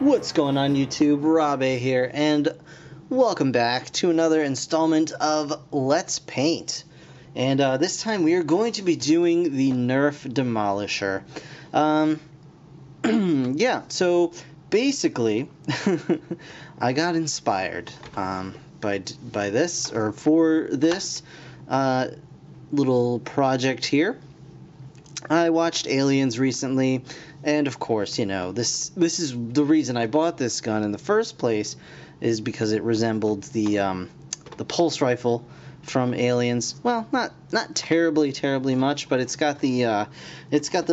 What's going on YouTube? Rob A here, and welcome back to another installment of Let's Paint. And this time we are going to be doing the Nerf Demolisher. Yeah, so basically, I got inspired by this, or for this little project here. I watched Aliens recently, and of course, you know, this is the reason I bought this gun in the first place, is because it resembled the pulse rifle from Aliens. Well, not terribly much, but it's got the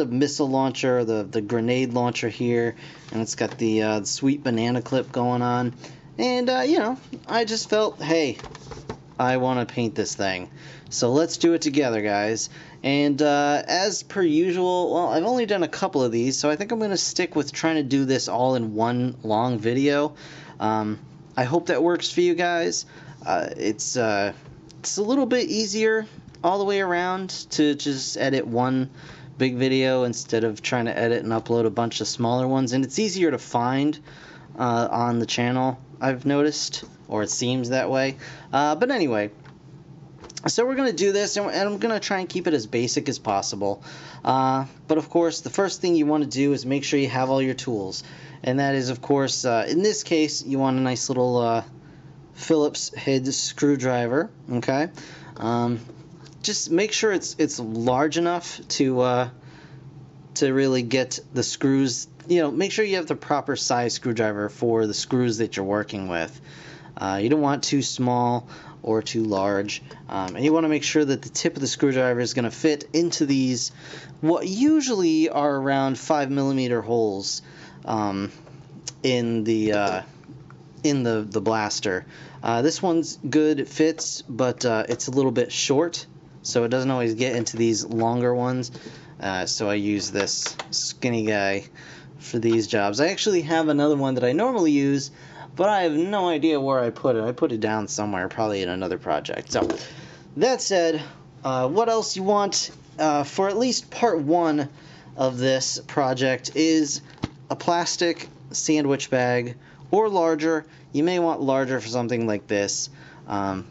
missile launcher, the grenade launcher here, and it's got the sweet banana clip going on. And you know, I just felt, hey, I want to paint this thing. So let's do it together, guys. And as per usual, well, I've only done a couple of these, so I think I'm going to stick with trying to do this all in one long video. I hope that works for you guys. It's a little bit easier all the way around to just edit one big video instead of trying to edit and upload a bunch of smaller ones. And it's easier to find on the channel, I've noticed, or it seems that way. But anyway, so we're going to do this, and I'm going to try and keep it as basic as possible. But of course, the first thing you want to do is make sure you have all your tools. And that is, of course, in this case, you want a nice little Phillips head screwdriver, okay? Just make sure it's large enough to really get the screws. You know, make sure you have the proper size screwdriver for the screws that you're working with. You don't want too small or too large, and you want to make sure that the tip of the screwdriver is going to fit into these, what usually are around 5mm holes in the blaster. This one's good, it fits, but it's a little bit short, so it doesn't always get into these longer ones. So I use this skinny guy for these jobs. I actually have another one that I normally use, but I have no idea where I put it. I put it down somewhere, probably in another project. So, that said, what else you want for at least part one of this project is a plastic sandwich bag, or larger. You may want larger for something like this. Yeah,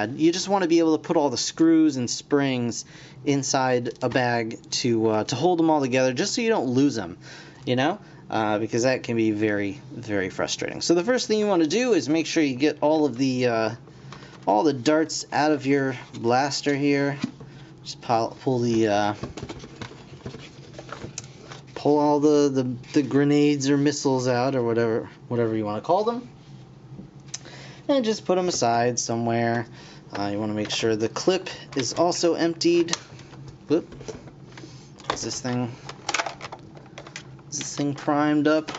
you just want to be able to put all the screws and springs inside a bag to hold them all together, just so you don't lose them, you know? Because that can be very, very frustrating. So the first thing you want to do is make sure you get all the darts out of your blaster here. Just pull all the grenades or missiles out, or whatever you want to call them, and just put them aside somewhere. You want to make sure the clip is also emptied. Whoop! Is this thing primed up?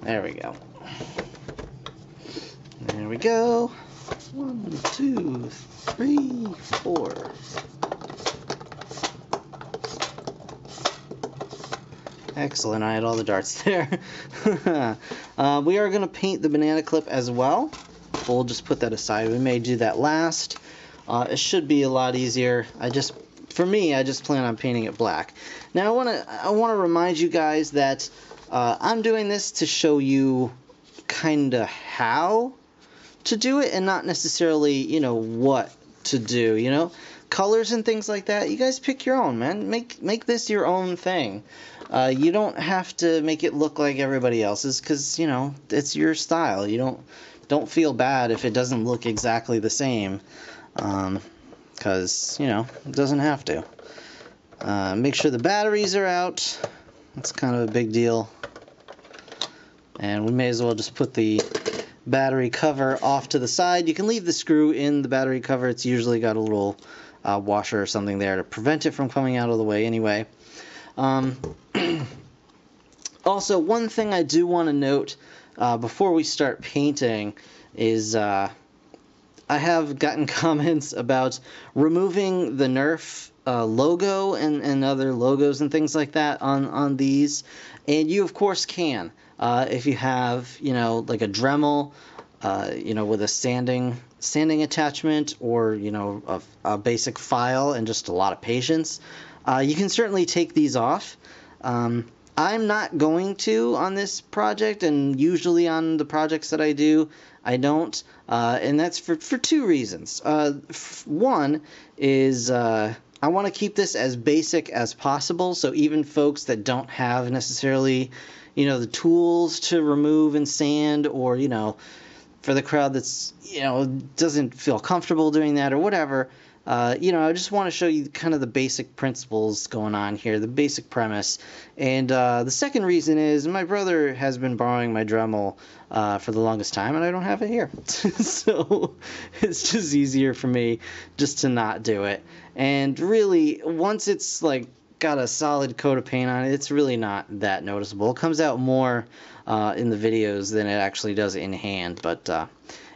There we go. There we go. 1, 2, 3, 4. Excellent, I had all the darts there. We are going to paint the banana clip as well. We'll just put that aside. We may do that last. It should be a lot easier. For me, I just plan on painting it black. Now, I want to remind you guys that I'm doing this to show you kind of how to do it, and not necessarily, you know, what to do, you know? Colors and things like that, you guys pick your own, man. Make this your own thing. You don't have to make it look like everybody else's, because, you know, it's your style. You don't feel bad if it doesn't look exactly the same, because, you know, it doesn't have to. Make sure the batteries are out. That's kind of a big deal. And we may as well just put the battery cover off to the side. You can leave the screw in the battery cover. It's usually got a little washer or something there to prevent it from coming out of the way anyway. Also, one thing I do want to note before we start painting is I have gotten comments about removing the Nerf logo and other logos and things like that on these, and you of course can. If you have, you know, like a Dremel, you know, with a sanding attachment, or, you know, a basic file and just a lot of patience, you can certainly take these off. I'm not going to on this project, and usually on the projects that I do, I don't. And that's for two reasons. One is I want to keep this as basic as possible, so even folks that don't have necessarily, the tools to remove and sand, or, for the crowd that's, doesn't feel comfortable doing that or whatever, I just want to show you kind of the basic principles going on here, the basic premise. And the second reason is my brother has been borrowing my Dremel for the longest time, and I don't have it here. So it's just easier for me just to not do it. And really, once it's like got a solid coat of paint on it, it's really not that noticeable. It comes out more in the videos than it actually does in hand. But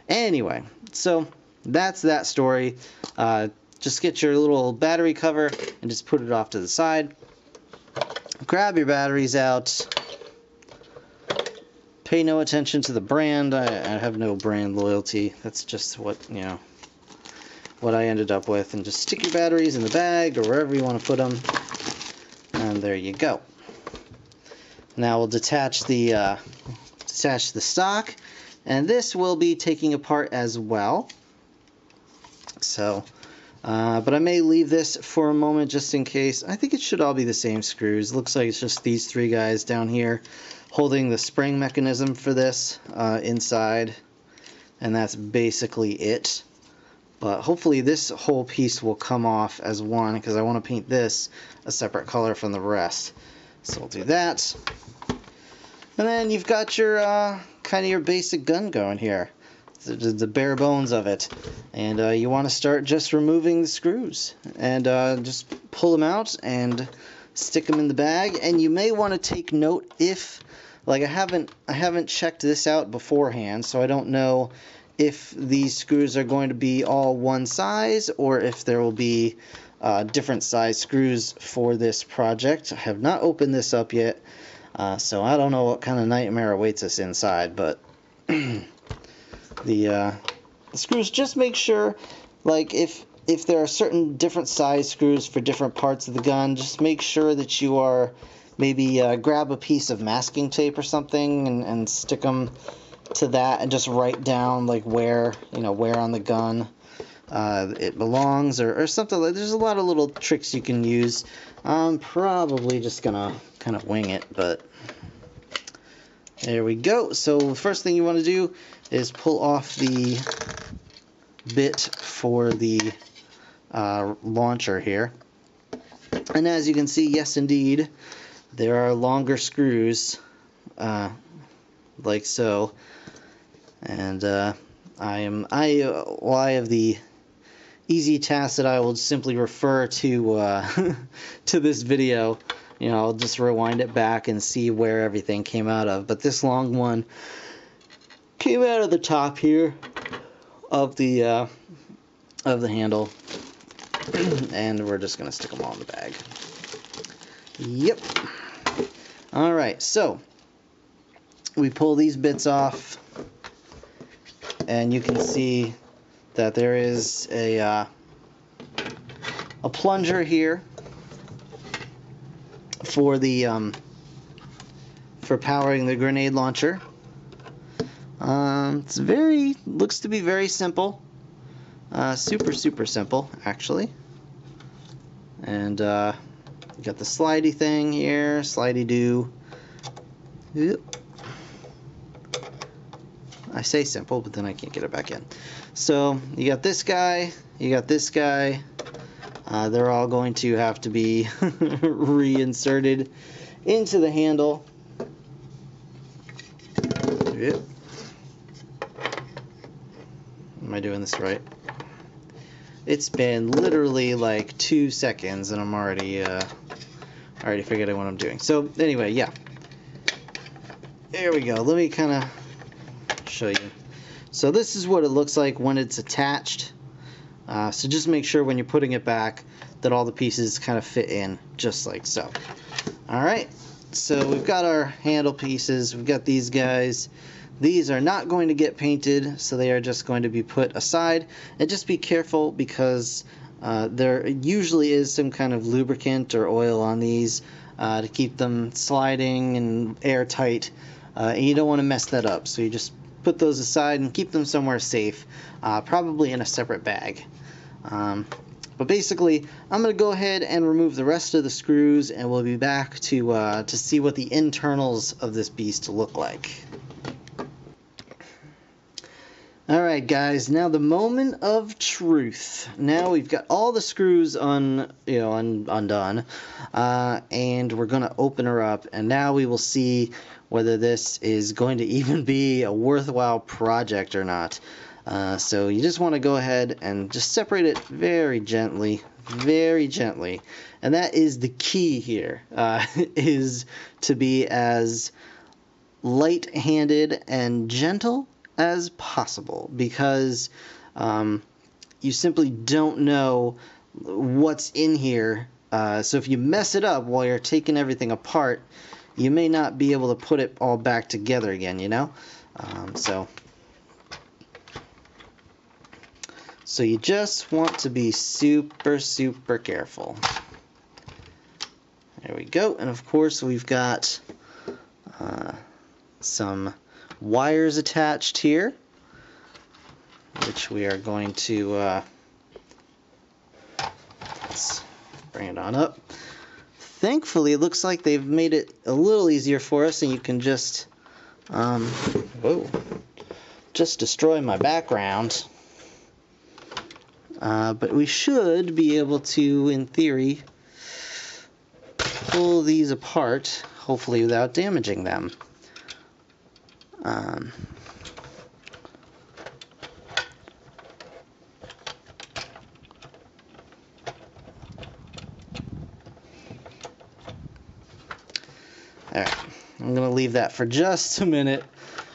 anyway, so that's that story. Just get your little battery cover and just put it off to the side. Grab your batteries out. Pay no attention to the brand. I have no brand loyalty. That's just what I ended up with. And just stick your batteries in the bag or wherever you want to put them. And there you go. Now we'll detach the stock, and this will be taking apart as well. So, but I may leave this for a moment just in case. I think it should all be the same screws. Looks like it's just these three guys down here holding the spring mechanism for this inside, and that's basically it. But hopefully this whole piece will come off as one, because I want to paint this a separate color from the rest. So we'll do that. And then you've got your kind of your basic gun going here. The bare bones of it. And you want to start just removing the screws. And just pull them out and stick them in the bag. And you may want to take note if, like I haven't checked this out beforehand, so I don't know if these screws are going to be all one size or if there will be different size screws for this project. I have not opened this up yet, so I don't know what kind of nightmare awaits us inside, but the screws, just make sure, like if there are certain different size screws for different parts of the gun, just make sure that you are maybe grab a piece of masking tape or something and stick them to that, and just write down like where on the gun it belongs, or something. There's a lot of little tricks you can use. I'm probably just gonna kind of wing it, but there we go. So the first thing you want to do is pull off the bit for the launcher here, and as you can see, yes indeed, there are longer screws like so. And I have the easy task that I will simply refer to to this video. I'll just rewind it back and see where everything came out of. But this long one came out of the top here of the handle, and we're just gonna stick them all in the bag. Yep. All right, so we pull these bits off, and you can see that there is a plunger here for the for powering the grenade launcher. Looks to be very simple, super simple actually. And you got the slidey thing here, slidey do. Yep. I say simple, but then I can't get it back in. So you got this guy, you got this guy. They're all going to have to be reinserted into the handle. Yep. Am I doing this right? It's been literally like 2 seconds, and I'm already forgetting what I'm doing. So anyway, yeah. There we go. Let me kind of show you. So this is what it looks like when it's attached. So just make sure when you're putting it back that all the pieces kind of fit in just like so. Alright, so we've got our handle pieces, we've got these guys. These are not going to get painted, so they are just going to be put aside. And just be careful, because there usually is some kind of lubricant or oil on these. to keep them sliding and airtight, and you don't want to mess that up. So you just put those aside and keep them somewhere safe, probably in a separate bag. But basically, I'm going to go ahead and remove the rest of the screws, and we'll be back to see what the internals of this beast look like. Alright guys, now the moment of truth. Now we've got all the screws undone, and we're going to open her up, and now we will see whether this is going to even be a worthwhile project or not. So you just want to go ahead and just separate it very gently, and that is the key here, is to be as light-handed and gentle as possible, because you simply don't know what's in here. So if you mess it up while you're taking everything apart, you may not be able to put it all back together again, you know? So you just want to be super careful. There we go. And of course we've got some wires attached here, which we are going to let's bring it on up. Thankfully, it looks like they've made it a little easier for us, and you can just just destroy my background. But we should be able to, in theory, pull these apart, hopefully without damaging them. Alright, I'm going to leave that for just a minute,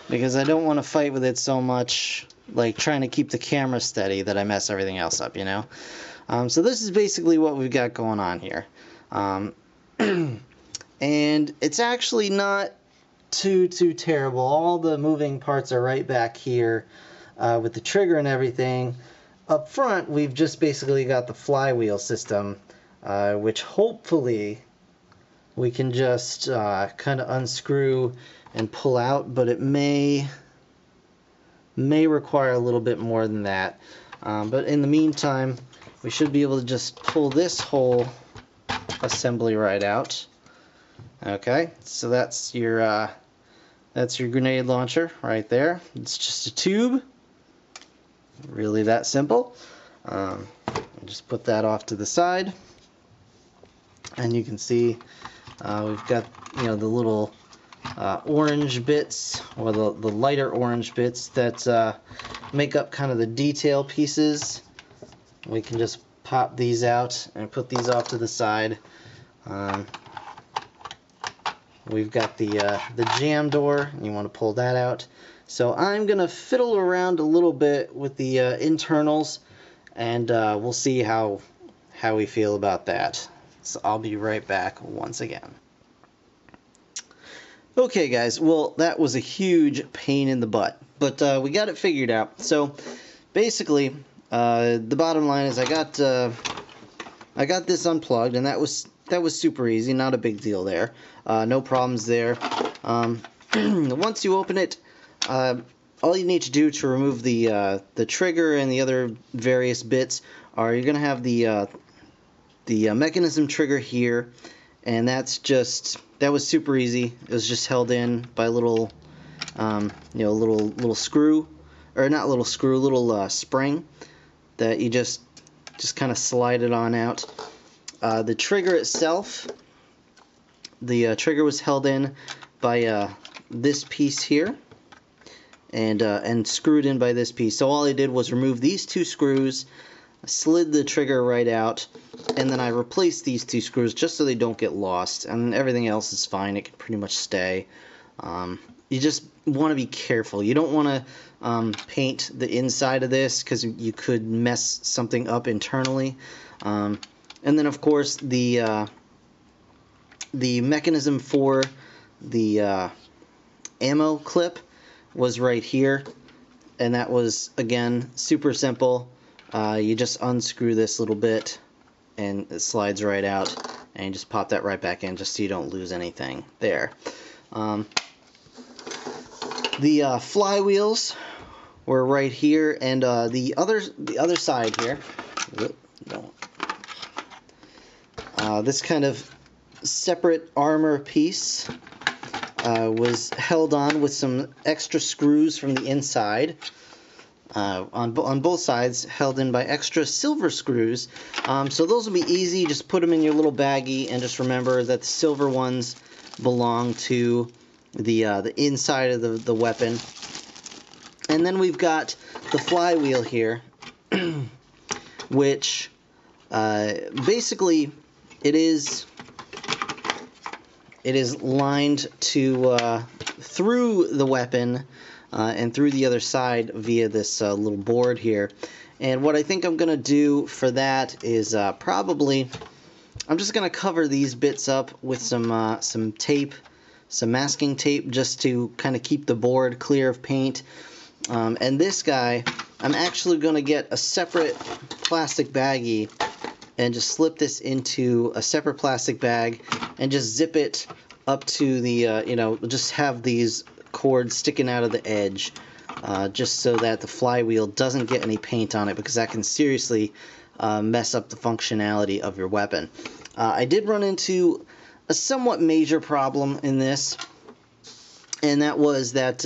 because I don't want to fight with it so much, like trying to keep the camera steady, that I mess everything else up, you know? So this is basically what we've got going on here. And it's actually not too terrible. All the moving parts are right back here with the trigger and everything. Up front, we've just basically got the flywheel system, which hopefully we can just kind of unscrew and pull out, but it may require a little bit more than that. But in the meantime, we should be able to just pull this whole assembly right out. Okay, so that's your grenade launcher right there. It's just a tube. Really that simple. Just put that off to the side, and you can see we've got, you know, the little orange bits, or the lighter orange bits that make up kind of the detail pieces. We can just pop these out and put these off to the side. We've got the jam door, and you want to pull that out. So I'm gonna fiddle around a little bit with the internals, and we'll see how we feel about that. So I'll be right back once again. Okay guys, well that was a huge pain in the butt, but we got it figured out. So basically, the bottom line is I got this unplugged, and that was super easy, not a big deal there. No problems there. Once you open it, all you need to do to remove the trigger and the other various bits are, you're gonna have the mechanism trigger here, and that was super easy. It was just held in by a little little screw, or not little screw, little spring that you just kind of slide it on out. The trigger itself, the trigger was held in by this piece here, and screwed in by this piece. So all I did was remove these two screws, slid the trigger right out, and then I replaced these two screws just so they don't get lost, and everything else is fine. It can pretty much stay. You just want to be careful. You don't want to paint the inside of this, because you could mess something up internally. And then of course the mechanism for the ammo clip was right here, and that was, again, super simple. You just unscrew this little bit and it slides right out, and you just pop that right back in just so you don't lose anything there. The flywheels were right here, and the other side here. Whoop, no. This kind of separate armor piece was held on with some extra screws from the inside. On both sides, held in by extra silver screws. So those will be easy. Just put them in your little baggie, and just remember that the silver ones belong to the inside of the weapon. And then we've got the flywheel here, which basically it is lined to through the weapon and through the other side via this little board here. And what I think I'm going to do for that is probably I'm just going to cover these bits up with some tape, some masking tape, just to kind of keep the board clear of paint. And this guy, I'm actually going to get a separate plastic baggie and just slip this into a separate plastic bag and just zip it up to the, just have these cords sticking out of the edge, just so that the flywheel doesn't get any paint on it, because that can seriously mess up the functionality of your weapon. I did run into a somewhat major problem in this, and that was that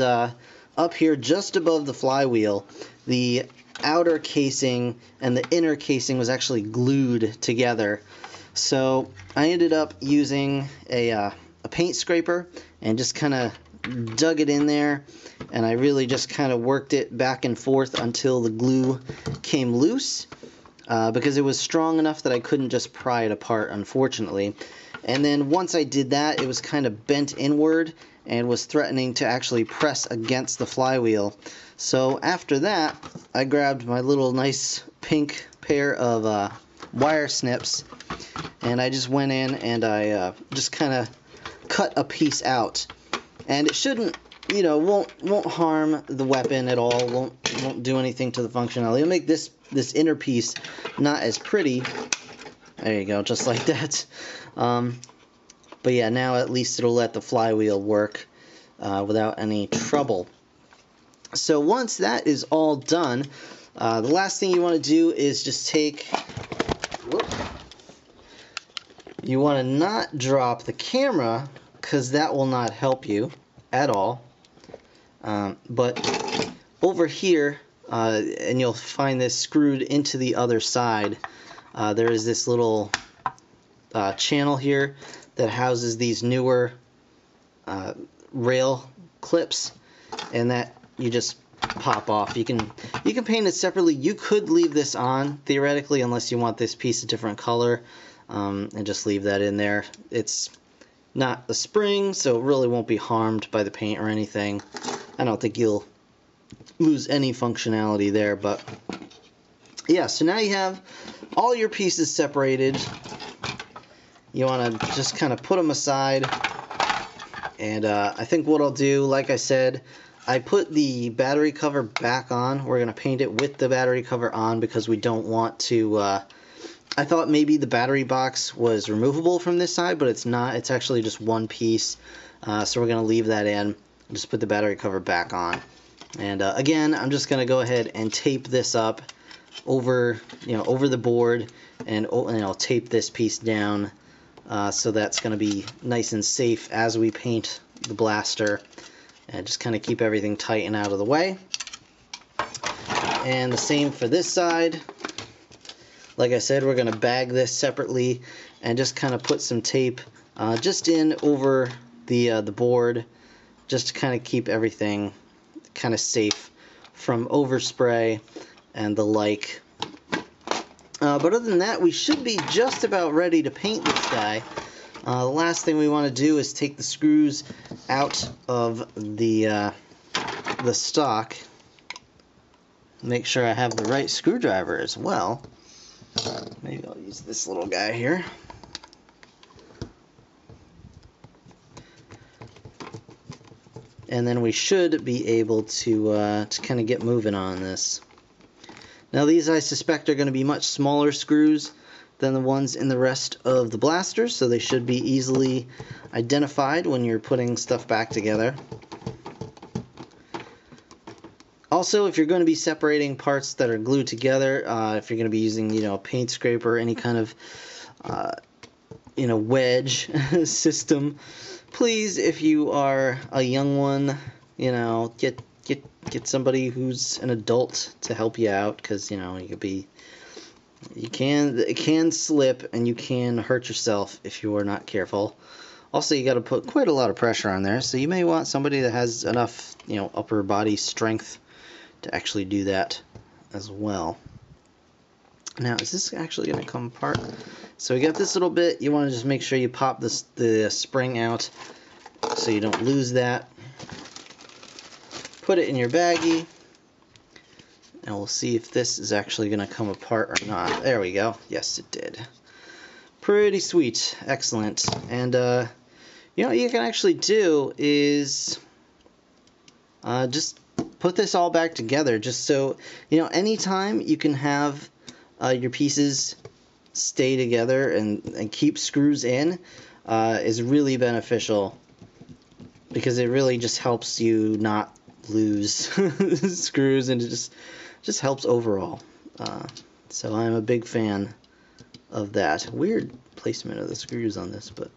up here just above the flywheel, the outer casing and the inner casing was actually glued together. So I ended up using a paint scraper and just kind of dug it in there, and I really just kind of worked it back and forth until the glue came loose, because it was strong enough that I couldn't just pry it apart, unfortunately. And then once I did that, it was kind of bent inward and was threatening to actually press against the flywheel. So after that, I grabbed my little nice pink pair of wire snips, and I just went in and I just kind of cut a piece out. And it shouldn't, won't harm the weapon at all. Won't do anything to the functionality. It'll make this inner piece not as pretty. There you go, just like that. But yeah, now at least it'll let the flywheel work without any trouble. So once that is all done, the last thing you want to do is just take. You want to not drop the camera, because that will not help you at all. But over here, and you'll find this screwed into the other side, there is this little channel here that houses these newer rail clips, and that you just pop off. You can paint it separately. You could leave this on theoretically, unless you want this piece a different color, and just leave that in there. It's not a spring, so it really won't be harmed by the paint or anything. I don't think you'll lose any functionality there, but yeah, so now you have all your pieces separated. You want to just kind of put them aside, and I think what I'll do, like I said, I put the battery cover back on. We're going to paint it with the battery cover on because we don't want to... I thought maybe the battery box was removable from this side, but it's not. It's actually just one piece, so we're going to leave that in. Just put the battery cover back on. And again, I'm just going to go ahead and tape this up over, over the board, and I'll tape this piece down, so that's going to be nice and safe as we paint the blaster, and just kind of keep everything tight and out of the way. And the same for this side. Like I said, we're going to bag this separately and just kind of put some tape just in over the board, just to kind of keep everything kind of safe from overspray and the like. But other than that, we should be just about ready to paint this guy. The last thing we want to do is take the screws out of the stock. Make sure I have the right screwdriver as well. Maybe I'll use this little guy here. And then we should be able to kind of get moving on this. Now these, I suspect, are going to be much smaller screws than the ones in the rest of the blasters, so they should be easily identified when you're putting stuff back together. Also, if you're going to be separating parts that are glued together, if you're going to be using, a paint scraper, any kind of, wedge system, please, if you are a young one, get somebody who's an adult to help you out, because it can slip and you can hurt yourself if you are not careful. Also, you got to put quite a lot of pressure on there, so you may want somebody that has enough upper body strength to actually do that as well. Now, is this actually going to come apart? So we got this little bit. You want to just make sure you pop the spring out so you don't lose that. Put it in your baggie, and we'll see if this is actually going to come apart or not. There we go. Yes, it did. Pretty sweet. Excellent. And what you can actually do is just put this all back together, just so anytime you can have your pieces stay together and keep screws in is really beneficial, because it really just helps you not lose screws, and it just helps overall. So I'm a big fan of that. Weird placement of the screws on this, but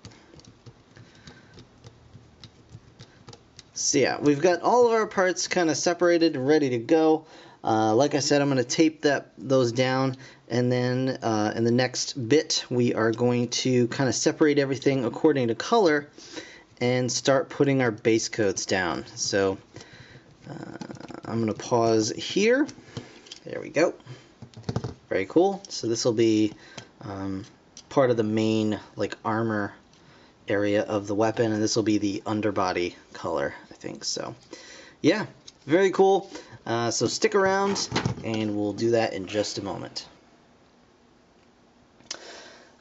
so yeah, we've got all of our parts kind of separated and ready to go. Like I said, I'm going to tape those down, and then in the next bit we are going to kind of separate everything according to color and start putting our base coats down. So I'm going to pause here. There we go. Very cool. So this will be part of the main armor area of the weapon, and this will be the underbody color, I think. So yeah, very cool. So stick around and we'll do that in just a moment.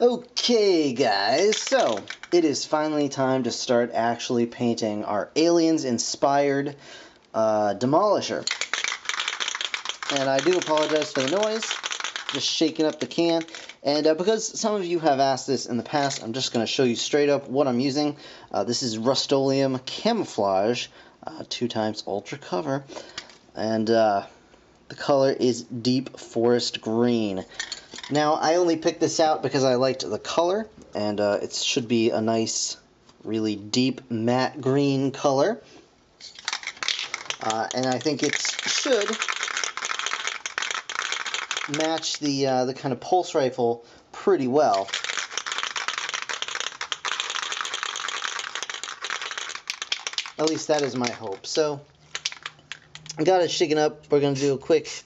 Okay guys, so it is finally time to start actually painting our aliens inspired Demolisher. And I do apologize for the noise, just shaking up the can. And because some of you have asked this in the past, I'm just going to show you straight up what I'm using. This is Rust-Oleum Camouflage 2x Ultra Cover. And the color is Deep Forest Green. Now, I only picked this out because I liked the color, and it should be a nice, really deep matte green color. And I think it should match the kind of pulse rifle pretty well. At least that is my hope. So I got it shaken up. We're going to do a quick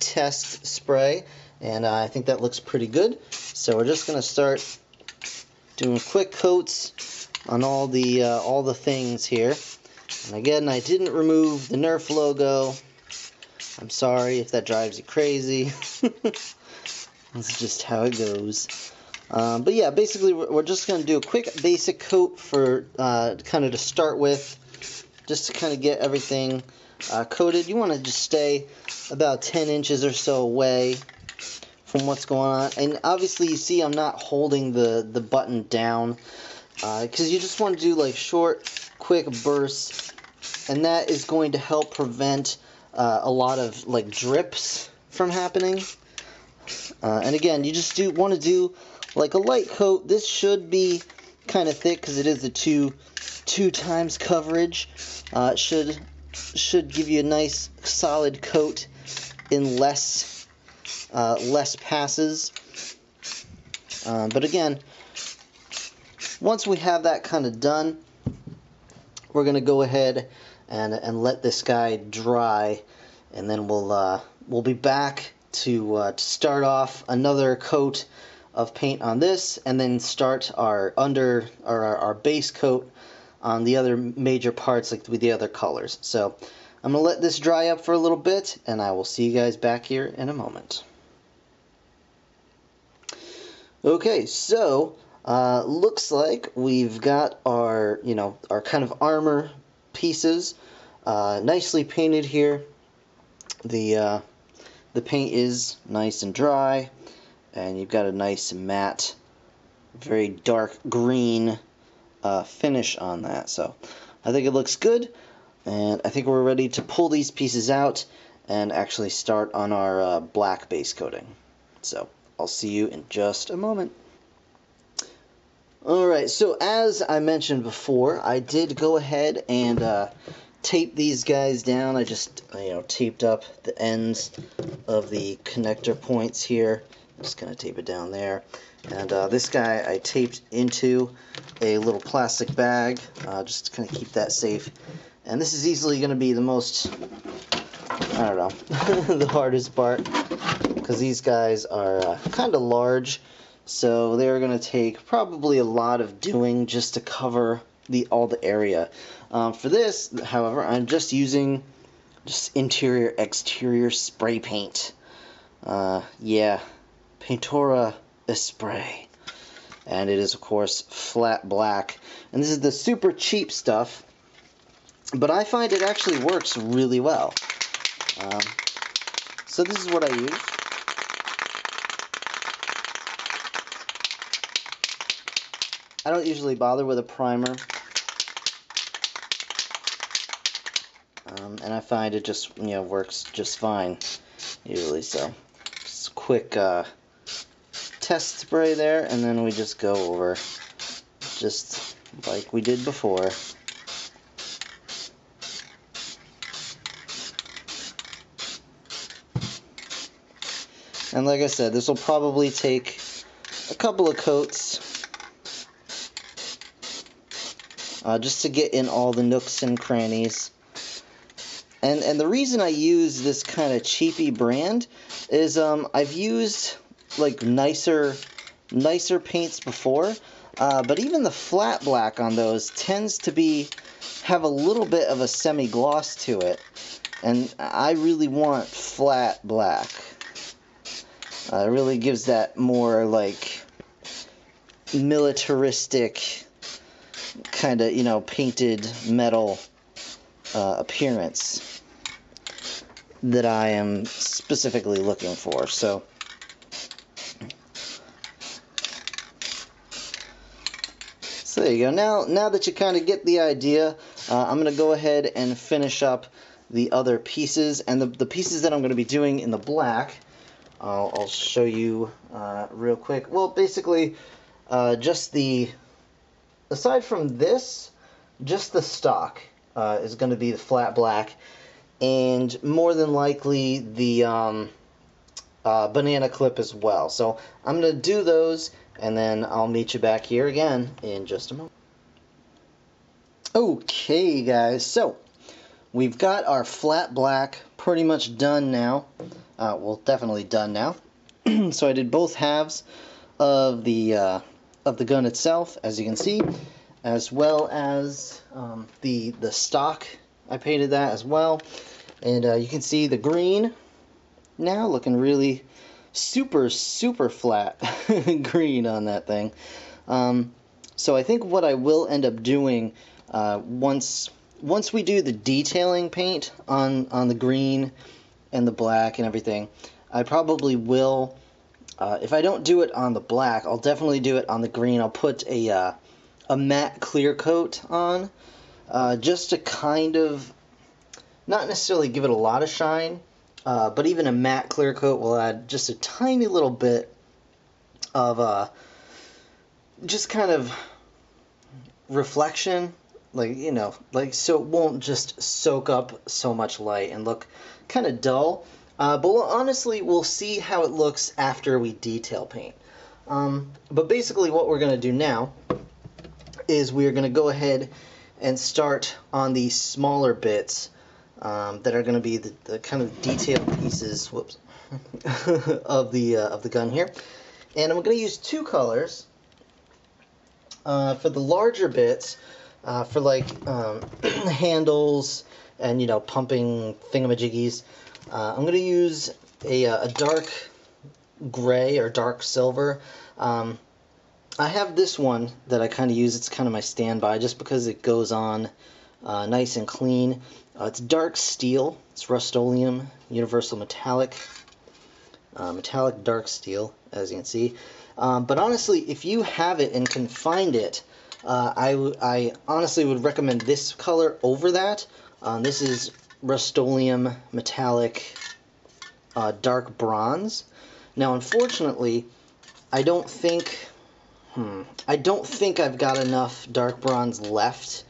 test spray, and I think that looks pretty good. So we're just going to start doing quick coats on all the things here. And again, I didn't remove the Nerf logo. I'm sorry if that drives you crazy. That's just how it goes. But yeah, basically we're just going to do a quick basic coat for kind of to start with, just to kind of get everything coated. You want to just stay about 10 inches or so away from what's going on. And obviously you see I'm not holding the button down, because you just want to do short, quick bursts, and that is going to help prevent a lot of drips from happening. And again, you just want to do a light coat. This should be kind of thick because it is the two times coverage. It should give you a nice solid coat in less passes. But again, once we have that kind of done, we're going to go ahead and let this guy dry, and then we'll be back to start off another coat of paint on this, and then start our base coat on the other major parts with the other colors. So I'm gonna let this dry up for a little bit, and I will see you guys back here in a moment. Okay, so looks like we've got our our kind of armor pieces nicely painted here. The paint is nice and dry, and you've got a nice matte, very dark green finish on that. So I think it looks good, and I think we're ready to pull these pieces out and actually start on our black base coating. So I'll see you in just a moment. Alright, so as I mentioned before, I did go ahead and tape these guys down. I just taped up the ends of the connector points here. I'm just going to tape it down there. And this guy I taped into a little plastic bag, just to kind of keep that safe. And this is easily going to be the most, I don't know, the hardest part, because these guys are kind of large, so they're going to take probably a lot of doing just to cover all the area. For this, however, I'm just using interior exterior spray paint. Yeah, Pintura Espray, and it is of course flat black, and this is the super cheap stuff, but I find it actually works really well. So this is what I use. I don't usually bother with a primer, and I find it just works just fine usually. So just a quick test spray there, and then we just go over just like we did before. And like I said, this will probably take a couple of coats just to get in all the nooks and crannies. And the reason I use this kind of cheapy brand is I've used like nicer paints before, but even the flat black on those tends to have a little bit of a semi-gloss to it, and I really want flat black. It really gives that more like militaristic kind of painted metal appearance that I am specifically looking for. So there you go. Now that you kind of get the idea, I'm going to go ahead and finish up the other pieces, and the pieces that I'm going to be doing in the black, I'll show you real quick. Well, basically, just aside from this, just the stock is going to be the flat black, and more than likely the banana clip as well. So I'm going to do those, and then I'll meet you back here again in just a moment. Okay, guys, so we've got our flat black pretty much done now. Well, definitely done now. So I did both halves of the gun itself, as you can see, as well as the stock. I painted that as well, and you can see the green now looking really super flat green on that thing. So I think what I will end up doing once we do the detailing paint on the green and the black and everything, I probably will, if I don't do it on the black, I'll definitely do it on the green. I'll put a matte clear coat on, just to kind of, not necessarily give it a lot of shine, but even a matte clear coat will add just a tiny little bit of just kind of reflection, like so it won't just soak up so much light and look kind of dull. But honestly, we'll see how it looks after we detail paint. But basically what we're going to do now is we're going to go ahead and start on the smaller bits that are going to be the kind of detailed pieces of the gun here. And I'm going to use two colors for the larger bits, for like handles and pumping thingamajiggies. I'm going to use a dark gray or dark silver. I have this one that I kind of use. It's kind of my standby just because it goes on nice and clean. It's dark steel. It's Rust-Oleum Universal Metallic. metallic dark steel, as you can see. But honestly, if you have it and can find it, I honestly would recommend this color over that. This is Rust-Oleum metallic dark bronze. Now, unfortunately, I don't think I've got enough dark bronze left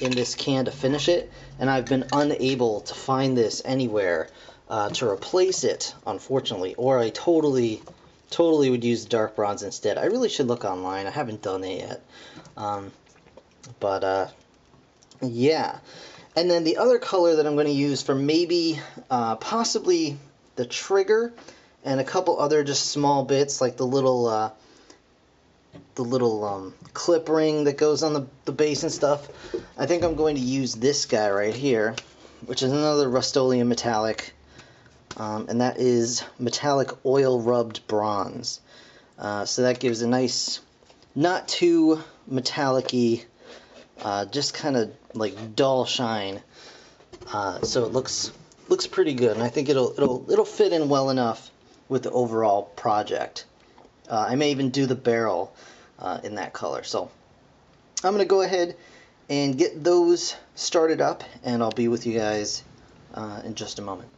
in this can to finish it, and I've been unable to find this anywhere to replace it, unfortunately. Or I totally would use dark bronze instead. I really should look online. I haven't done it yet. Yeah. And then the other color that I'm going to use for maybe possibly the trigger and a couple other just small bits, like the little clip ring that goes on the base and stuff. I think I'm going to use this guy right here, which is another Rust-Oleum metallic, and that is metallic oil rubbed bronze. So that gives a nice, not too metallic-y, just kind of like dull shine. So it looks pretty good, and I think it'll fit in well enough with the overall project. I may even do the barrel in that color. So I'm going to go ahead and get those started up, and I'll be with you guys in just a moment.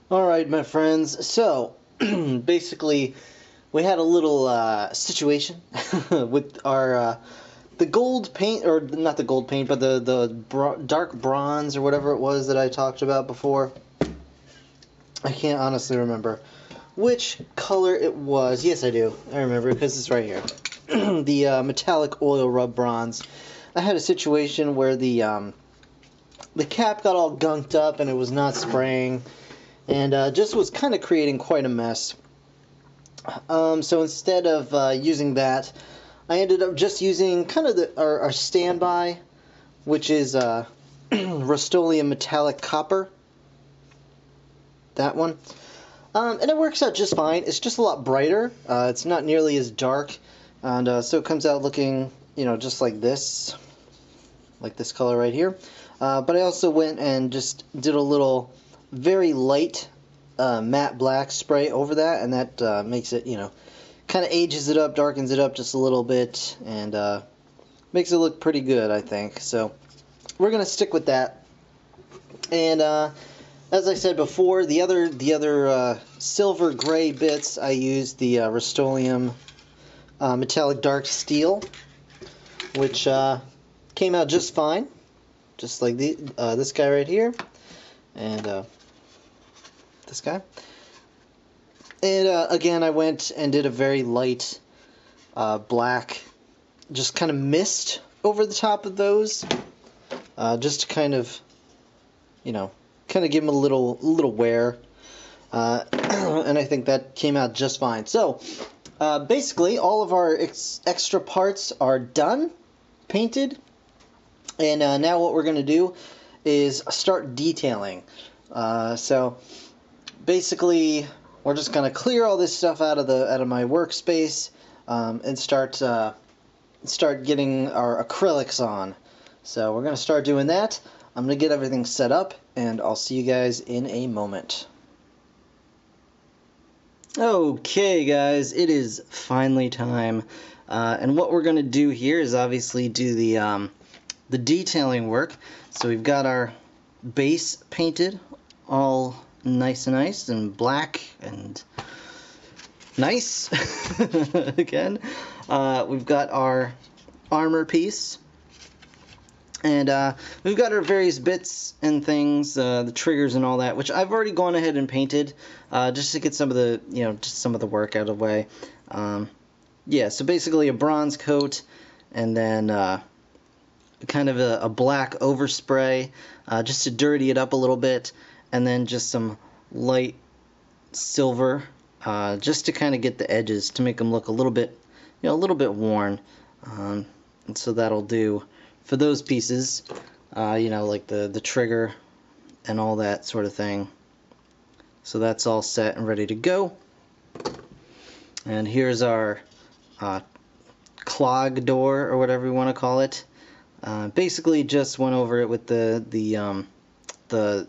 Alright, my friends, so basically we had a little situation with our the gold paint, or not the gold paint, but the dark bronze or whatever it was that I talked about before. I can't honestly remember which color it was. Yes, I do. I remember because it's right here. The metallic oil rub bronze. I had a situation where the cap got all gunked up and it was not spraying, and just was kind of creating quite a mess. So instead of using that, I ended up just using kind of our standby, which is Rust-Oleum metallic copper. That one. And it works out just fine. It's just a lot brighter. It's not nearly as dark, and so it comes out looking, just like this color right here. But I also went and just did a little very light matte black spray over that, and that makes it, kind of ages it up, darkens it up just a little bit, and makes it look pretty good, I think. So we're gonna stick with that. And as I said before, the other silver gray bits, I used the Rust-Oleum metallic dark steel, which came out just fine, just like this guy right here, and this guy. And again, I went and did a very light black, just kind of mist over the top of those, just to kind of, give them a little wear, and I think that came out just fine. So basically, all of our extra parts are done, painted, and now what we're going to do is start detailing. So basically, we're just going to clear all this stuff out of my workspace and start getting our acrylics on. So we're going to start doing that. I'm going to get everything set up, and I'll see you guys in a moment. Okay, guys, it is finally time. And what we're going to do here is obviously do the detailing work. So we've got our base painted, all nice and black and nice. Again, we've got our armor piece, and we've got our various bits and things, the triggers and all that, which I've already gone ahead and painted, just to get some of the work out of the way. Yeah, so basically a bronze coat, and then kind of a black overspray, just to dirty it up a little bit, and then just some light silver, just to kind of get the edges to make them look a little bit worn, and so that'll do for those pieces, like the trigger and all that sort of thing. So that's all set and ready to go. And here's our clog door, or whatever you want to call it. Basically just went over it with the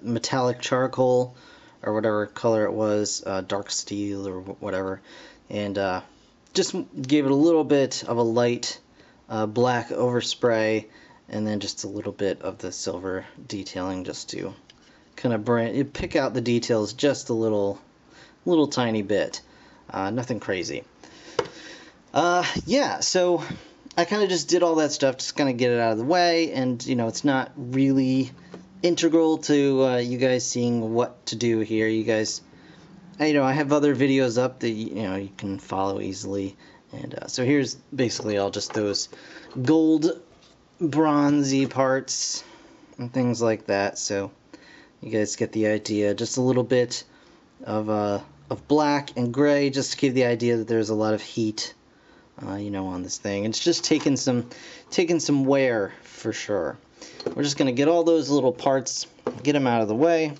metallic charcoal or whatever color it was, dark steel or whatever, and just gave it a little bit of a light black overspray, and then just a little bit of the silver detailing, just to kind of pick out the details just a little tiny bit. Nothing crazy. Yeah, so I kind of just did all that stuff, just kind of get it out of the way, and you know, it's not really integral to you guys seeing what to do here. You guys, you know, I have other videos up that you know you can follow easily, and so here's basically all just those gold bronzy parts and things like that. So you guys get the idea. Just a little bit of black and gray, just to give the idea that there's a lot of heat, you know, on this thing. It's just taking some wear for sure. We're just gonna get all those little parts, get them out of the way,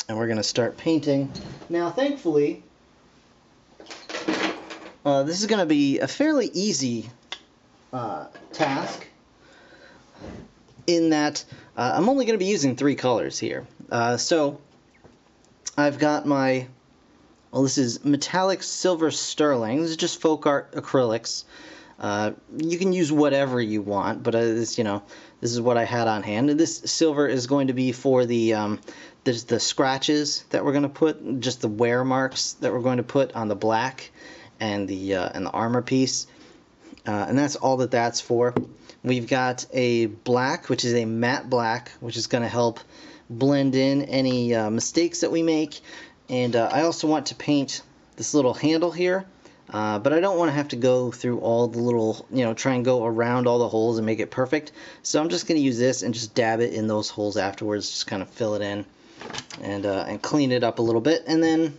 and we're gonna start painting. Now, thankfully, this is gonna be a fairly easy task, in that I'm only going to be using 3 colors here. So I've got my, well, this is metallic silver sterling. This is just folk art acrylics. You can use whatever you want, but this, you know, this is what I had on hand. And this silver is going to be for the scratches that we're going to put, just the wear marks that we're going to put on the black and the armor piece. And that's all that's for. We've got a black, which is a matte black, which is going to help blend in any mistakes that we make. And I also want to paint this little handle here, but I don't want to have to go through all the little, you know, try and go around all the holes and make it perfect. So I'm just going to use this and just dab it in those holes afterwards, just kind of fill it in and clean it up a little bit. And then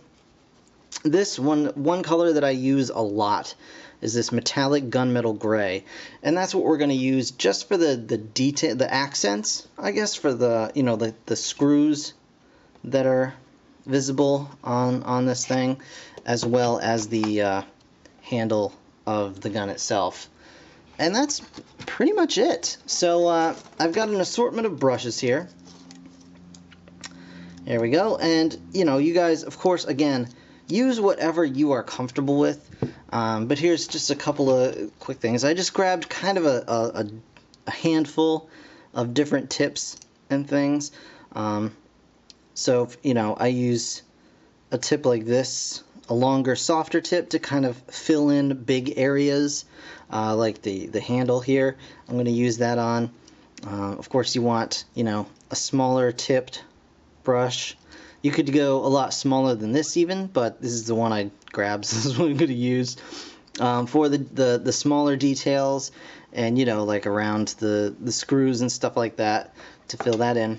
this one color that I use a lot is this metallic gunmetal gray, and that's what we're going to use just for the detail, the accents, I guess, for the, you know, the screws that are visible on this thing, as well as the handle of the gun itself. And that's pretty much it. So I've got an assortment of brushes here. There we go. And you know, you guys, of course, again, use whatever you are comfortable with. But here's just a couple of quick things. I just grabbed kind of a handful of different tips and things. So, you know, I use a tip like this, a longer, softer tip to kind of fill in big areas, like the handle here. I'm going to use that on. Of course, you want, you know, a smaller tipped brush. You could go a lot smaller than this even, but this is the one I grabbed, so this is what I'm going to use for the smaller details, and, you know, like around the screws and stuff like that, to fill that in.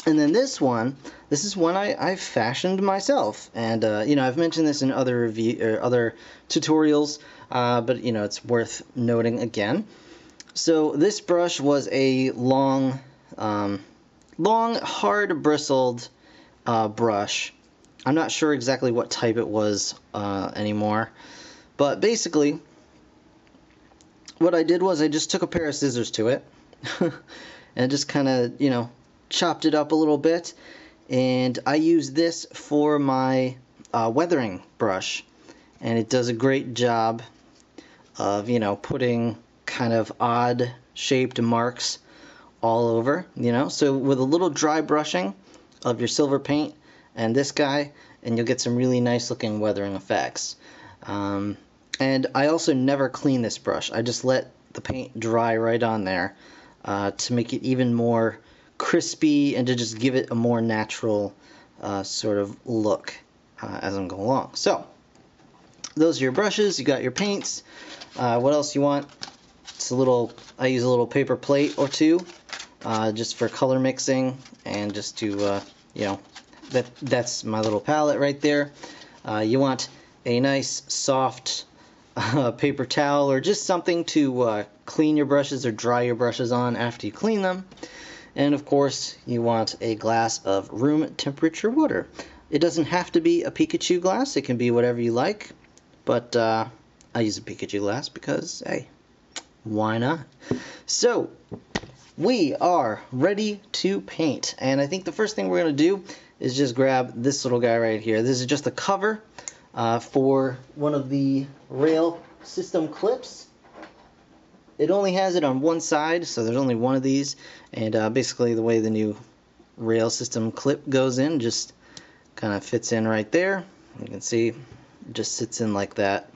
And then this is one I fashioned myself, and you know, I've mentioned this in other other tutorials, but you know, it's worth noting again. So this brush was a long, hard bristled brush. I'm not sure exactly what type it was anymore, but basically what I did was I just took a pair of scissors to it and just kind of, you know, chopped it up a little bit, and I use this for my weathering brush, and it does a great job of, you know, putting kind of odd shaped marks all over, you know. So with a little dry brushing of your silver paint and this guy, and you'll get some really nice looking weathering effects. And I also never clean this brush. I just let the paint dry right on there to make it even more crispy and to just give it a more natural sort of look as I'm going along. So those are your brushes. You got your paints. What else you want? It's a little, I use a little paper plate or two just for color mixing, and just to you know, that's my little palette right there. You want a nice soft paper towel, or just something to clean your brushes or dry your brushes on after you clean them. And of course, you want a glass of room temperature water. It doesn't have to be a Pikachu glass. It can be whatever you like, but I use a Pikachu glass because, hey, why not? So we are ready to paint, and I think the first thing we're going to do is just grab this little guy right here. This is just a cover for one of the rail system clips. It only has it on one side, so there's only one of these, and basically the way the new rail system clip goes in just kind of fits in right there. You can see it just sits in like that,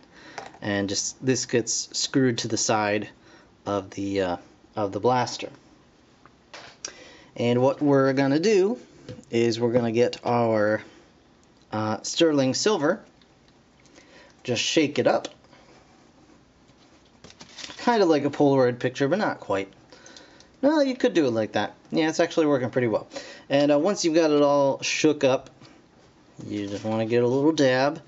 and just this gets screwed to the side of the blaster. And what we're gonna do is we're gonna get our sterling silver, just shake it up, kind of like a Polaroid picture, but not quite. No, you could do it like that. Yeah, it's actually working pretty well. And once you've got it all shook up, you just want to get a little dab,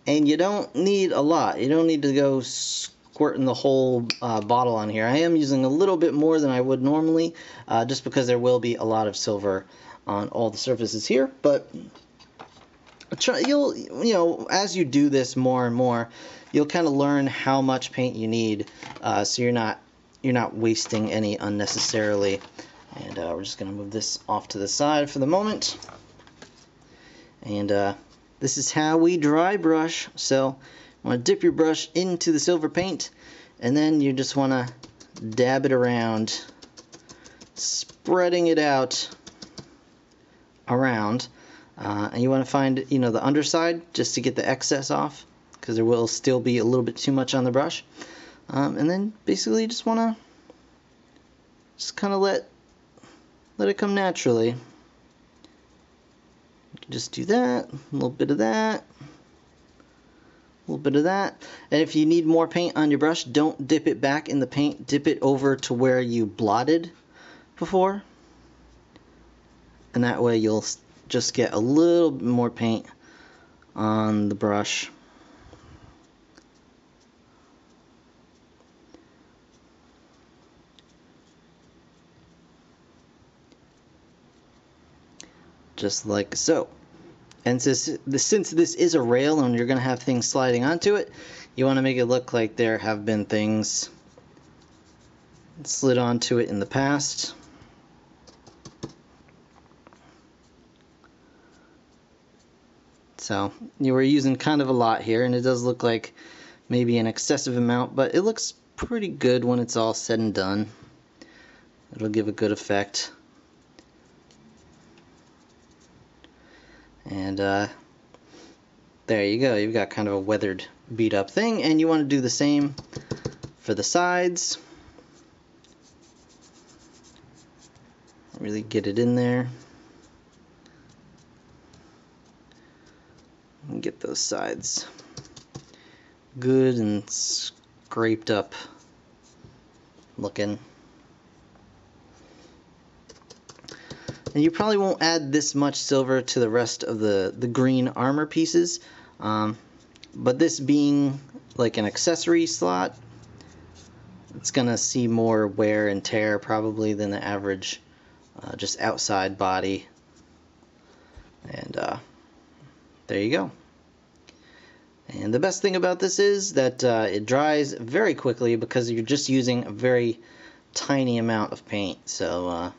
and you don't need a lot. You don't need to go squirting the whole bottle on here. I am using a little bit more than I would normally, just because there will be a lot of silver on all the surfaces here. But you know, as you do this more and more, you'll kind of learn how much paint you need, so you're not wasting any unnecessarily. And we're just going to move this off to the side for the moment. And this is how we dry brush. So you want to dip your brush into the silver paint, and then you just want to dab it around, spreading it out around. And you want to find, you know, the underside just to get the excess off, because there will still be a little bit too much on the brush. And then basically you just want to just kind of let it come naturally. You can just do that, a little bit of that, a little bit of that. And if you need more paint on your brush, don't dip it back in the paint. Dip it over to where you blotted before. And that way you'll just get a little bit more paint on the brush. Just like so. And since this is a rail and you're going to have things sliding onto it, you want to make it look like there have been things slid onto it in the past. So you were using kind of a lot here, and it does look like maybe an excessive amount, but it looks pretty good when it's all said and done. It'll give a good effect. And there you go. You've got kind of a weathered, beat up thing, and you want to do the same for the sides. Really get it in there. And get those sides good and scraped up looking. And you probably won't add this much silver to the rest of the green armor pieces, but this being like an accessory slot, it's gonna see more wear and tear probably than the average just outside body. And there you go. And the best thing about this is that it dries very quickly because you're just using a very tiny amount of paint. So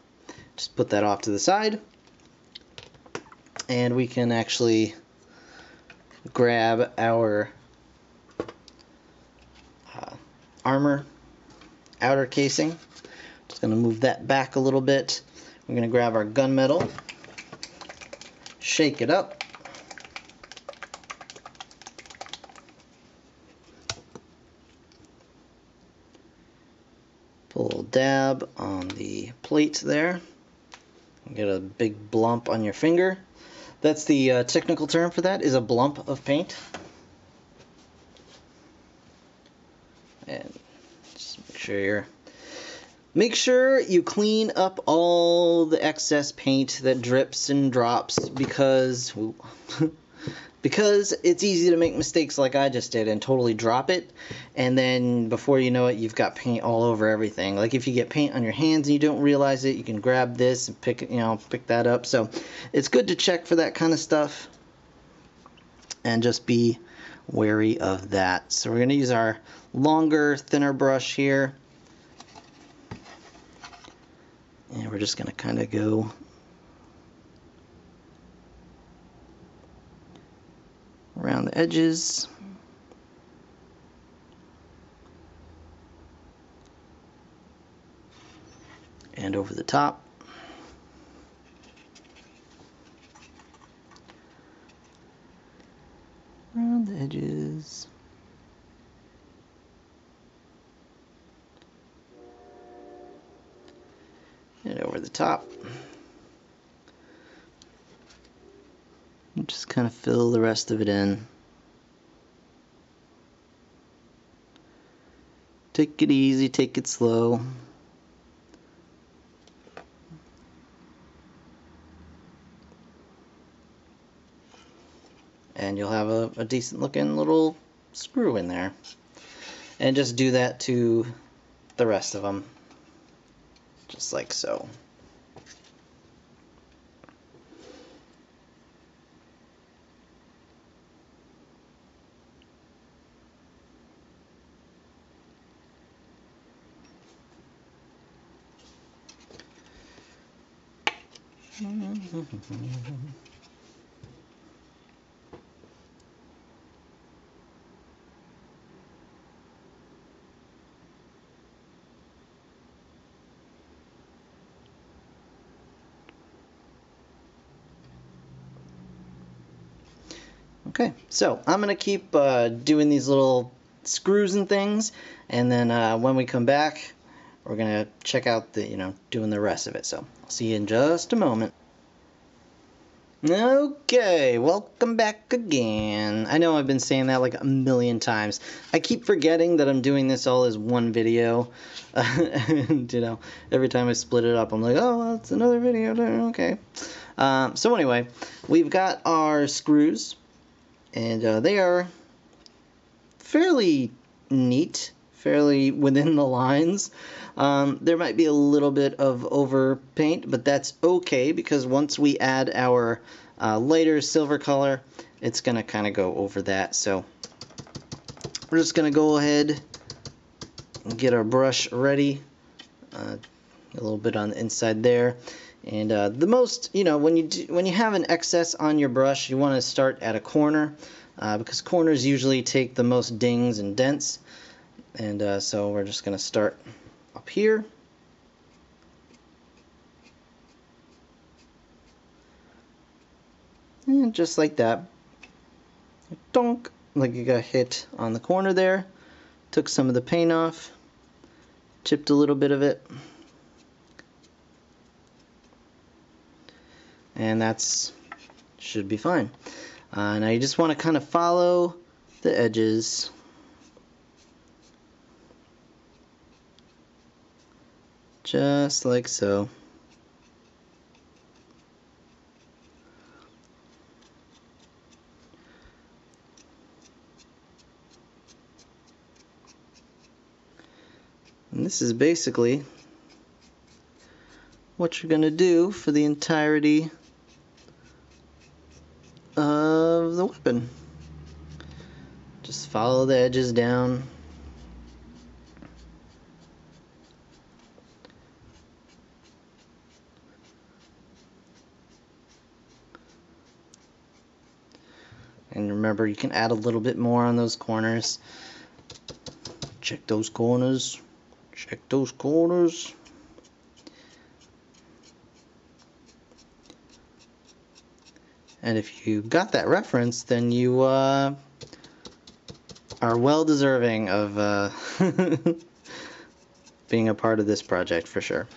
just put that off to the side, and we can actually grab our armor outer casing. Just going to move that back a little bit. We're going to grab our gunmetal, shake it up, put a little dab on the plate there. Get a big blump on your finger. That's the technical term for that, is a blump of paint. And just make sure you clean up all the excess paint that drips and drops, because because it's easy to make mistakes like I just did and totally drop it, and then before you know it, you've got paint all over everything. Like if you get paint on your hands and you don't realize it, you can grab this and pick that up. So it's good to check for that kind of stuff and just be wary of that. So we're going to use our longer, thinner brush here, and we're just going to kind of go around the edges. And over the top. Around the edges. And over the top. And just kind of fill the rest of it in. Take it easy, take it slow. And you'll have a decent looking little screw in there. And just do that to the rest of them. Just like so. Okay, so I'm going to keep doing these little screws and things, and then when we come back, we're going to check out the, doing the rest of it. So I'll see you in just a moment. Okay, welcome back again. I know I've been saying that like a million times. I keep forgetting that I'm doing this all as one video. And, every time I split it up, I'm like, oh, well, it's another video. Okay. So anyway, we've got our screws. And they are fairly neat, fairly within the lines. There might be a little bit of over paint, but that's okay because once we add our lighter silver color, it's going to kind of go over that. So we're just going to go ahead and get our brush ready. A little bit on the inside there. And the most, when you have an excess on your brush, you want to start at a corner because corners usually take the most dings and dents. And so we're just going to start up here. And just like that. Donk, like you got hit on the corner there. Took some of the paint off. Chipped a little bit of it. And that's should be fine. Now you just want to kind of follow the edges. Just like so. And this is basically what you're going to do for the entirety of the weapon. Just follow the edges down. And remember, you can add a little bit more on those corners. Check those corners. Check those corners. And if you got that reference, then you are well deserving of being a part of this project for sure.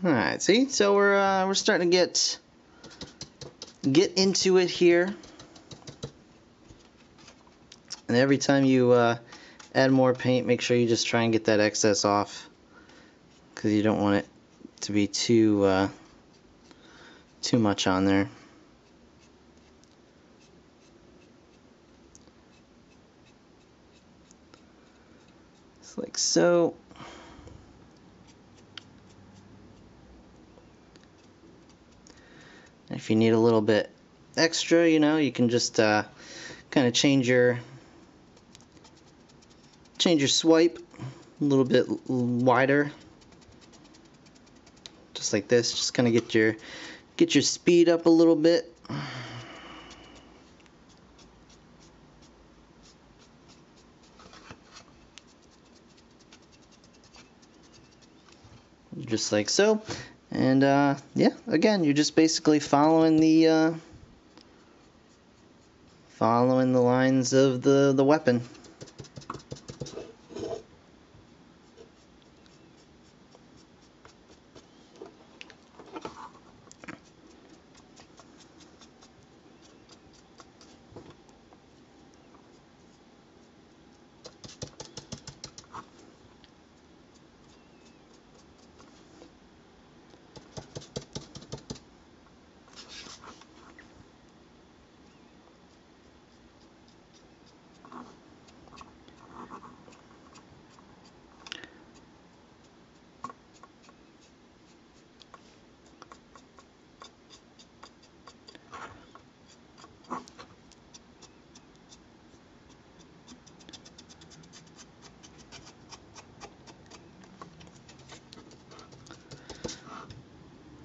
All right, see, so we're starting to get into it here, and every time you add more paint, make sure you just try and get that excess off, because you don't want it to be too much on there. Just like so. If you need a little bit extra, you can just kind of change your swipe a little bit wider. just like this. Just kind of get your speed up a little bit. Just like so. And yeah, again, you're just basically following the lines of the weapon.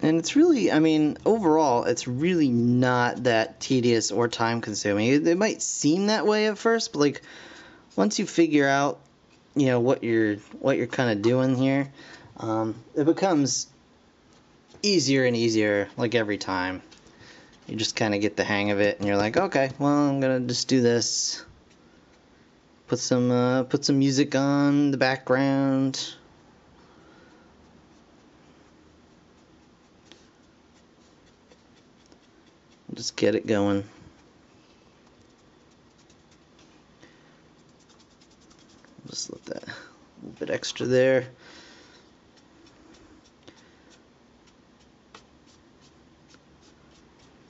And it's really, I mean, overall, it's really not that tedious or time consuming. It might seem that way at first, but like once you figure out, you know, what you're kind of doing here, it becomes easier and easier like every time. You just kind of get the hang of it, and you're like, okay, well, I'm gonna just do this. Put some music on the background. Just get it going. Just let that a little bit extra there.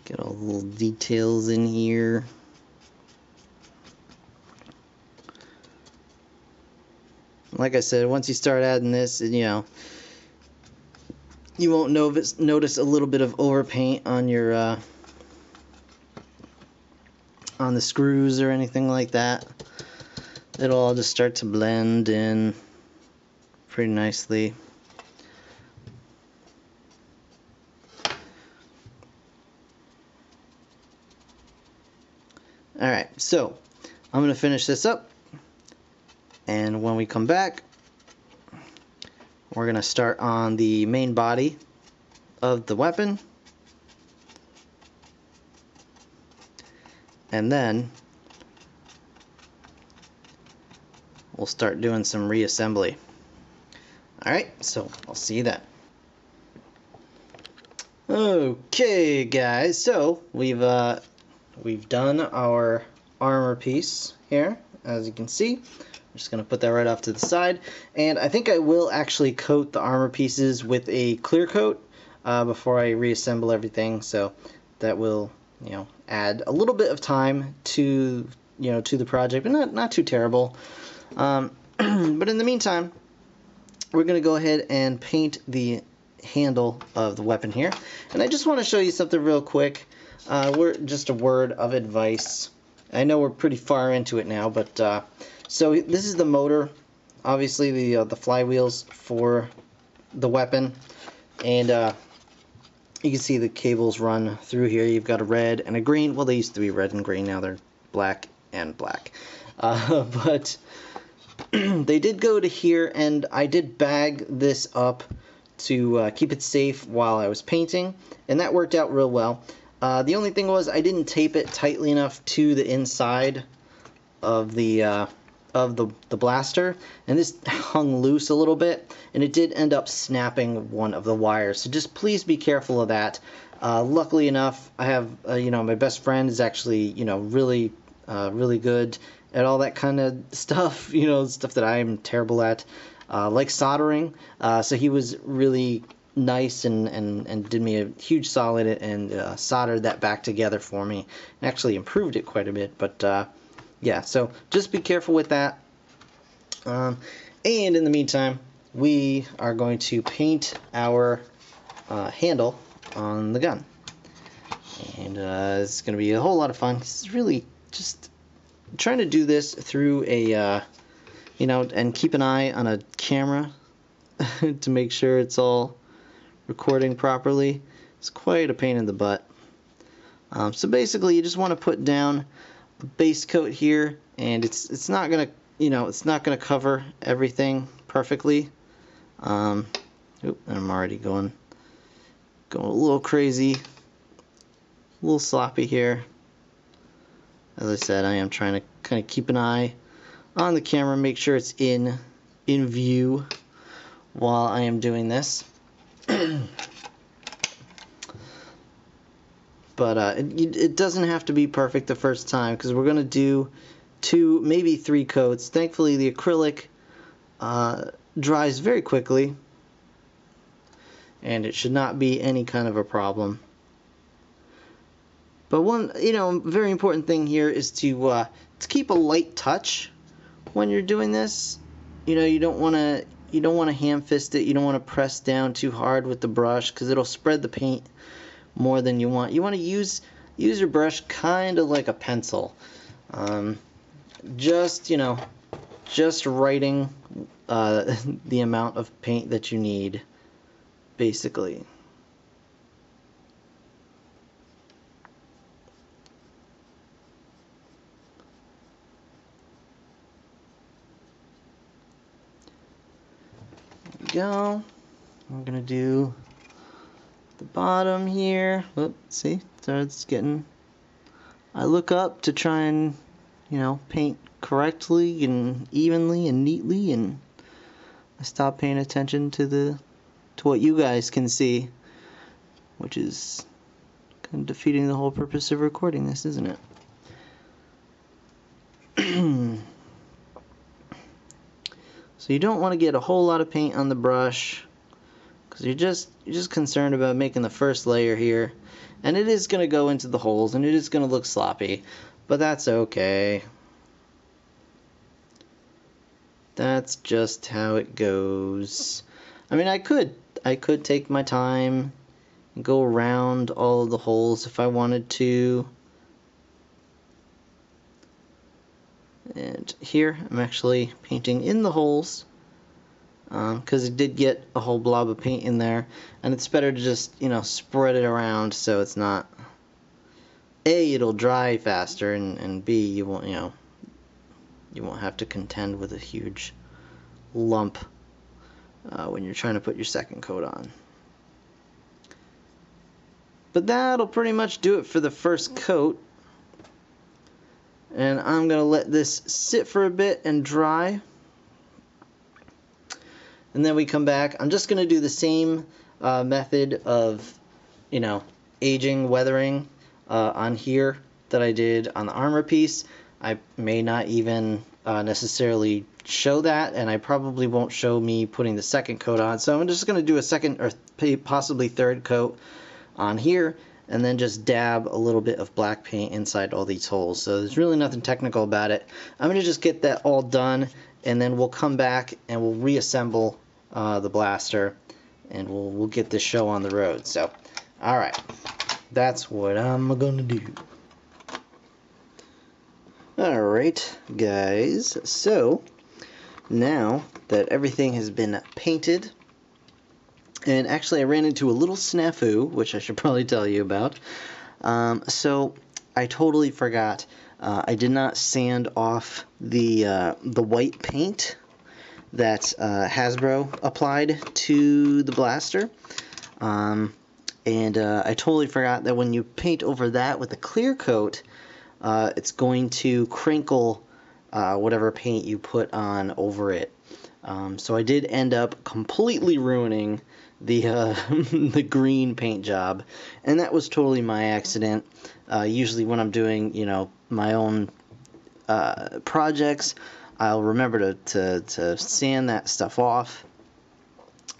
Get all the little details in here. Like I said, once you start adding this, you know, you won't notice a little bit of overpaint on your on the screws or anything like that. It'll all just start to blend in pretty nicely. Alright, so I'm going to finish this up, and when we come back, we're going to start on the main body of the weapon, and then we'll start doing some reassembly. Alright, so I'll see you then. Okay guys, so we've done our armor piece here, as you can see. I'm just going to put that right off to the side, and I think I will actually coat the armor pieces with a clear coat before I reassemble everything, so that will, you know, add a little bit of time to, you know, to the project, but not too terrible. But in the meantime, we're going to go ahead and paint the handle of the weapon here, and I just want to show you something real quick. We're just a word of advice. I know we're pretty far into it now, but so this is the motor, obviously the flywheels for the weapon, and you can see the cables run through here. You've got a red and a green. Well, they used to be red and green. Now they're black and black. But they did go to here, and I did bag this up to keep it safe while I was painting, and that worked out real well. The only thing was I didn't tape it tightly enough to the inside of the blaster, and this hung loose a little bit, and it did end up snapping one of the wires. So just please be careful of that. Luckily enough, I have you know, my best friend is actually, you know, really good at all that kind of stuff. You know, stuff that I am terrible at, like soldering. So he was really nice and did me a huge solid and soldered that back together for me, and actually improved it quite a bit. But yeah, so just be careful with that. And in the meantime, we are going to paint our handle on the gun, and it's going to be a whole lot of fun. It's really just trying to do this through a you know, and keep an eye on a camera to make sure it's all recording properly. It's quite a pain in the butt. So basically, you just want to put down a base coat here, and it's not gonna, it's not gonna cover everything perfectly. I'm already going a little crazy, a little sloppy here. As I said, I am trying to kind of keep an eye on the camera, make sure it's in view while I am doing this. But it doesn't have to be perfect the first time, because we're going to do 2, maybe 3 coats. Thankfully, the acrylic dries very quickly, and it should not be any kind of a problem. But one, very important thing here is to keep a light touch when you're doing this. You don't want to ham fist it. You don't want to press down too hard with the brush, because it'll spread the paint more than you want. You want to use your brush kind of like a pencil. Just writing the amount of paint that you need, basically. There we go. I'm gonna do the bottom here. Whoop, see, starts getting. I look up to try and, paint correctly and evenly and neatly, and I stop paying attention to what you guys can see, which is kind of defeating the whole purpose of recording this, isn't it? So you don't want to get a whole lot of paint on the brush, because you're just concerned about making the first layer here, and it is going to go into the holes, and it is going to look sloppy, but that's okay. That's just how it goes. I mean, I could take my time and go around all of the holes if I wanted to. And here I'm actually painting in the holes, because it did get a whole blob of paint in there, and it's better to just spread it around so it's not, A, it'll dry faster, and B, you won't have to contend with a huge lump when you're trying to put your second coat on. But that'll pretty much do it for the first coat. And I'm going to let this sit for a bit and dry. And then we come back. I'm just going to do the same method of, aging, weathering on here that I did on the armor piece. I may not even necessarily show that, and I probably won't show me putting the second coat on. So I'm just going to do a second or possibly third coat on here, and then just dab a little bit of black paint inside all these holes. So there's really nothing technical about it. I'm going to just get that all done, and then we'll come back and we'll reassemble the blaster, and we'll get this show on the road. So, alright, that's what I'm going to do. Alright, guys, so now that everything has been painted, and actually I ran into a little snafu, which I should probably tell you about. So I totally forgot. I did not sand off the white paint that Hasbro applied to the blaster. And I totally forgot that when you paint over that with a clear coat, it's going to crinkle whatever paint you put on over it. So I did end up completely ruining the green paint job, and that was totally my accident. Usually when I'm doing my own projects, I'll remember to sand that stuff off,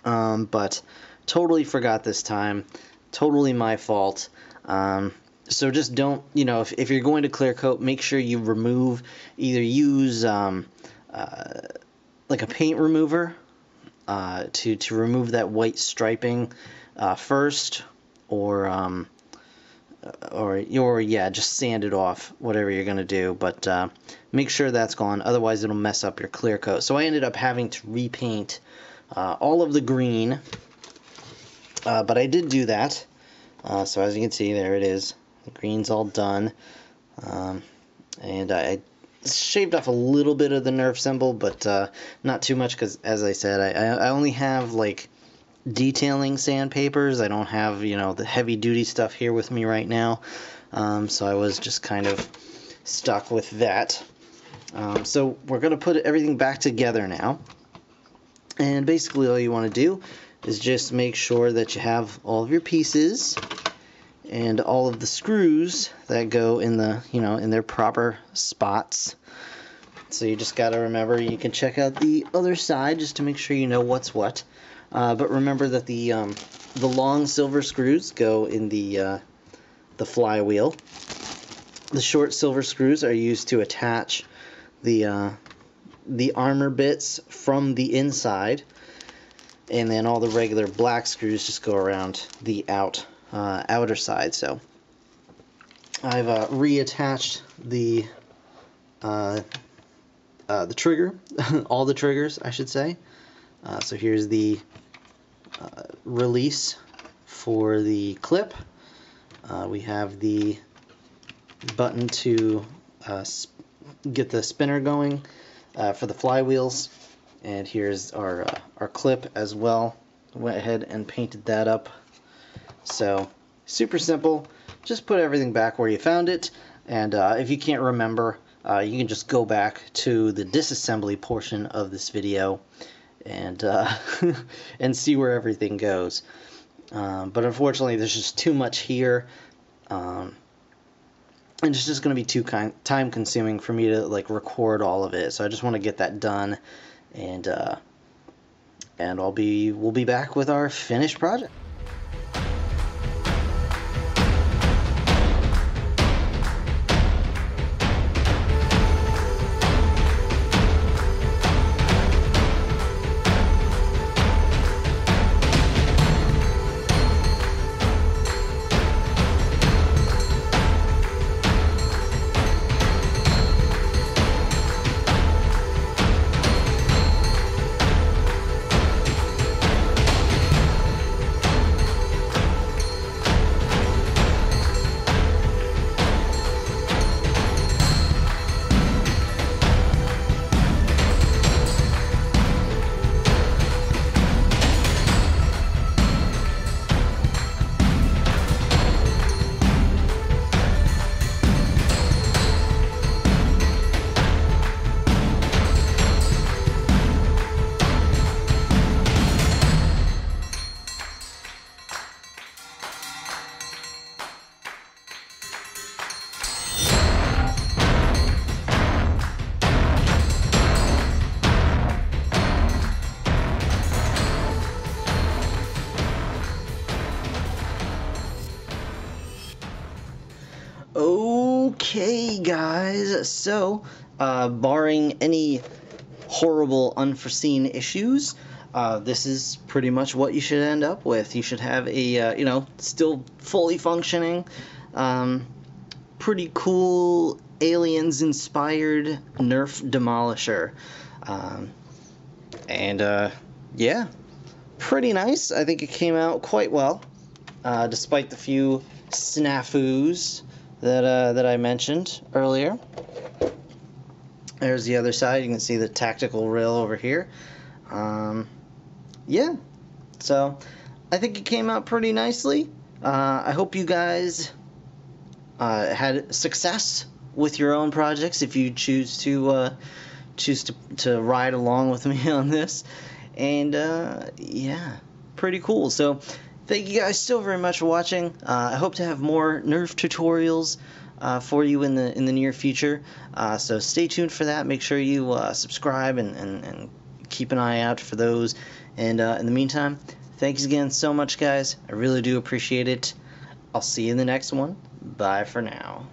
but totally forgot this time. Totally my fault. So just don't, if you're going to clear coat, make sure you remove, either use like a paint remover to remove that white striping first, or yeah, just sand it off, whatever you're gonna do. But make sure that's gone, otherwise it'll mess up your clear coat. So I ended up having to repaint all of the green, But I did do that. So as you can see, there it is. The green's all done. And I shaved off a little bit of the Nerf symbol, but not too much, because as I said, I only have like detailing sandpapers. I don't have, you know, the heavy duty stuff here with me right now. So I was just kind of stuck with that. So we're going to put everything back together now. And basically all you want to do is just make sure that you have all of your pieces and all of the screws that go in the, you know, in their proper spots. So you just got to remember, you can check out the other side just to make sure you know what's what. But remember that the long silver screws go in the flywheel. The short silver screws are used to attach the armor bits from the inside, and then all the regular black screws just go around the outer side. So I've reattached the trigger, all the triggers, I should say. So here's the release for the clip. We have the button to get the spinner going for the flywheels, and here's our clip as well. Went ahead and painted that up. So super simple. Just put everything back where you found it, and if you can't remember, you can just go back to the disassembly portion of this video and and see where everything goes. But unfortunately, there's just too much here, and it's just going to be too time consuming for me to like record all of it. So I just want to get that done, and we'll be back with our finished project. Okay, guys, so barring any horrible unforeseen issues, this is pretty much what you should end up with. You should have a you know, still fully functioning, pretty cool aliens inspired Nerf Demolisher, and yeah, pretty nice. I think it came out quite well, despite the few snafus that I mentioned earlier. There's the other side. You can see the tactical rail over here. Yeah, so I think it came out pretty nicely. I hope you guys had success with your own projects if you choose to ride along with me on this. And yeah, pretty cool. So thank you guys so very much for watching. I hope to have more Nerf tutorials for you in the near future. So stay tuned for that. Make sure you subscribe and keep an eye out for those. And in the meantime, thanks again so much, guys. I really do appreciate it. I'll see you in the next one. Bye for now.